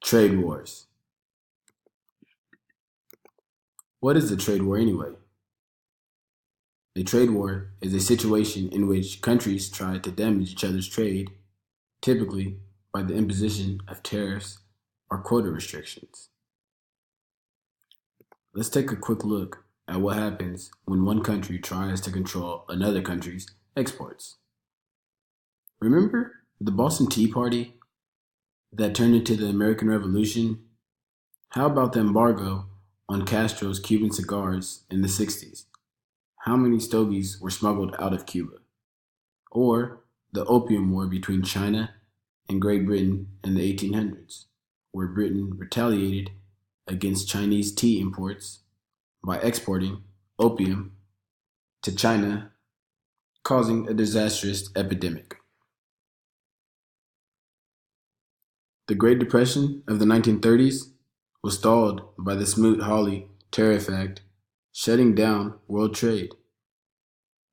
Trade wars. What is a trade war anyway? A trade war is a situation in which countries try to damage each other's trade, typically by the imposition of tariffs or quota restrictions. Let's take a quick look at what happens when one country tries to control another country's exports. Remember the Boston Tea Party that turned into the American Revolution? How about the embargo on Castro's Cuban cigars in the 60s? How many stogies were smuggled out of Cuba? Or the Opium War between China and Great Britain in the 1800s, where Britain retaliated against Chinese tea imports by exporting opium to China, causing a disastrous epidemic. The Great Depression of the 1930s was stalled by the Smoot-Hawley Tariff Act, shutting down world trade.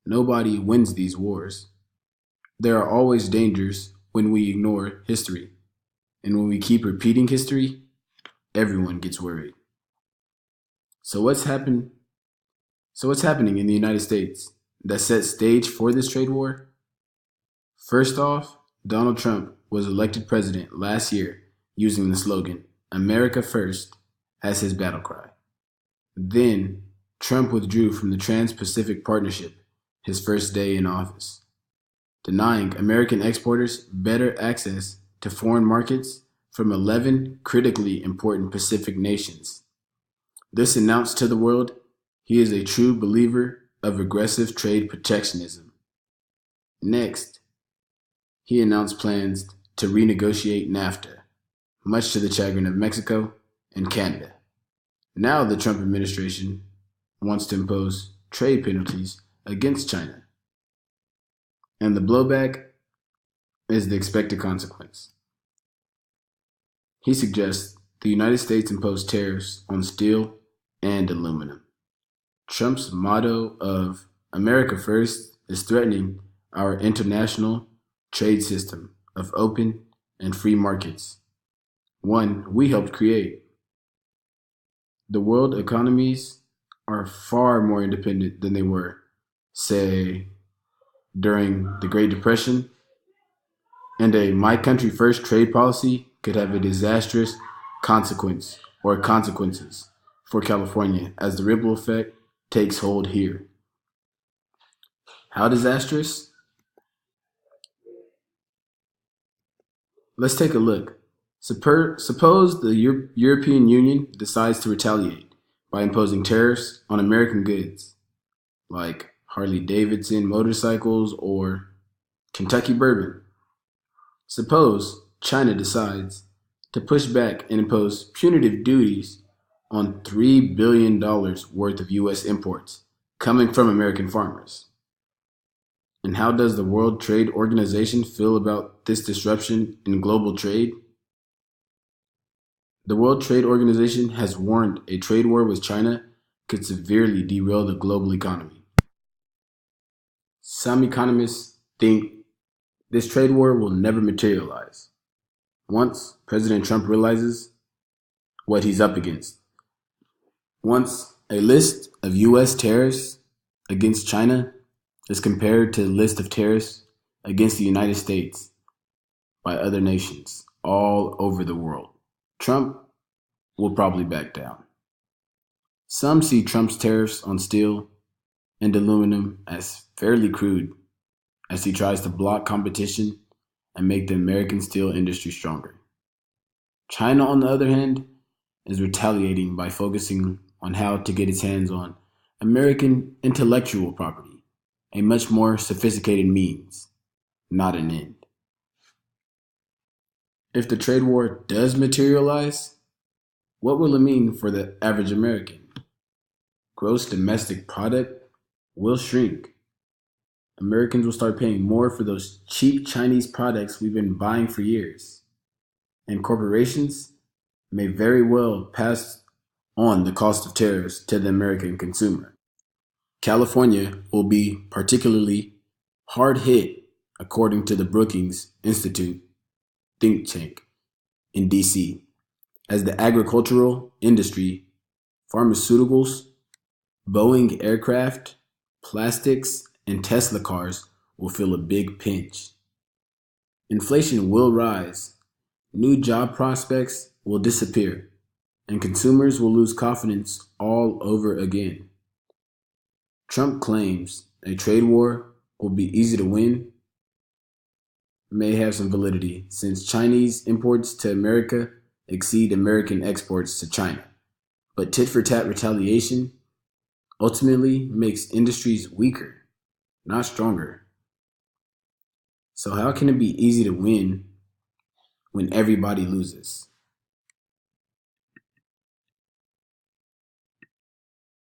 Nobody wins these wars. There are always dangers when we ignore history, and when we keep repeating history, everyone gets worried. So what's happening in the United States that set stage for this trade war? First off, Donald Trump was elected president last year using the slogan, America First, as his battle cry. Then, Trump withdrew from the Trans-Pacific Partnership his first day in office, denying American exporters better access to foreign markets from 11 critically important Pacific nations. This announced to the world he is a true believer of aggressive trade protectionism. Next, he announced plans to renegotiate NAFTA, much to the chagrin of Mexico and Canada. Now the Trump administration wants to impose trade penalties against China. And the blowback is the expected consequence. He suggests the United States impose tariffs on steel and aluminum. Trump's motto of America First is threatening our international trade system of open and free markets, one we helped create. The world economies are far more independent than they were, say, during the Great Depression, and a my country first trade policy could have a disastrous consequence or consequences for California as the ripple effect takes hold here. How disastrous? Let's take a look. Suppose the European Union decides to retaliate by imposing tariffs on American goods, like Harley Davidson motorcycles or Kentucky bourbon. Suppose China decides to push back and impose punitive duties on $3 billion worth of U.S. imports coming from American farmers. And how does the World Trade Organization feel about this disruption in global trade? The World Trade Organization has warned a trade war with China could severely derail the global economy. Some economists think this trade war will never materialize once President Trump realizes what he's up against. Once a list of U.S. tariffs against China is compared to the list of tariffs against the United States by other nations all over the world, Trump will probably back down. Some see Trump's tariffs on steel and aluminum as fairly crude, as he tries to block competition and make the American steel industry stronger. China, on the other hand, is retaliating by focusing on how to get its hands on American intellectual property, a much more sophisticated means, not an end. If the trade war does materialize, what will it mean for the average American? Gross domestic product will shrink. Americans will start paying more for those cheap Chinese products we've been buying for years. And corporations may very well pass on the cost of tariffs to the American consumer. California will be particularly hard hit, according to the Brookings Institute think tank in DC, as the agricultural industry, pharmaceuticals, Boeing aircraft, plastics, and Tesla cars will feel a big pinch. Inflation will rise, new job prospects will disappear, and consumers will lose confidence all over again. Trump claims a trade war will be easy to win may have some validity since Chinese imports to America exceed American exports to China. But tit for tat retaliation ultimately makes industries weaker, not stronger. So, how can it be easy to win when everybody loses?